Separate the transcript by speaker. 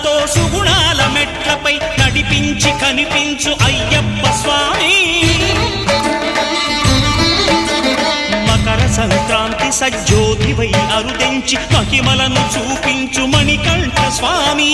Speaker 1: సుఖాలతో సుగుణాల మెట్లపై నడిపించి కనిపించు అయ్యప్ప స్వామి. మకర సంక్రాంతి సజ్జోతివై అరుదెంచి మహిమలను చూపించు మణికంఠ స్వామి.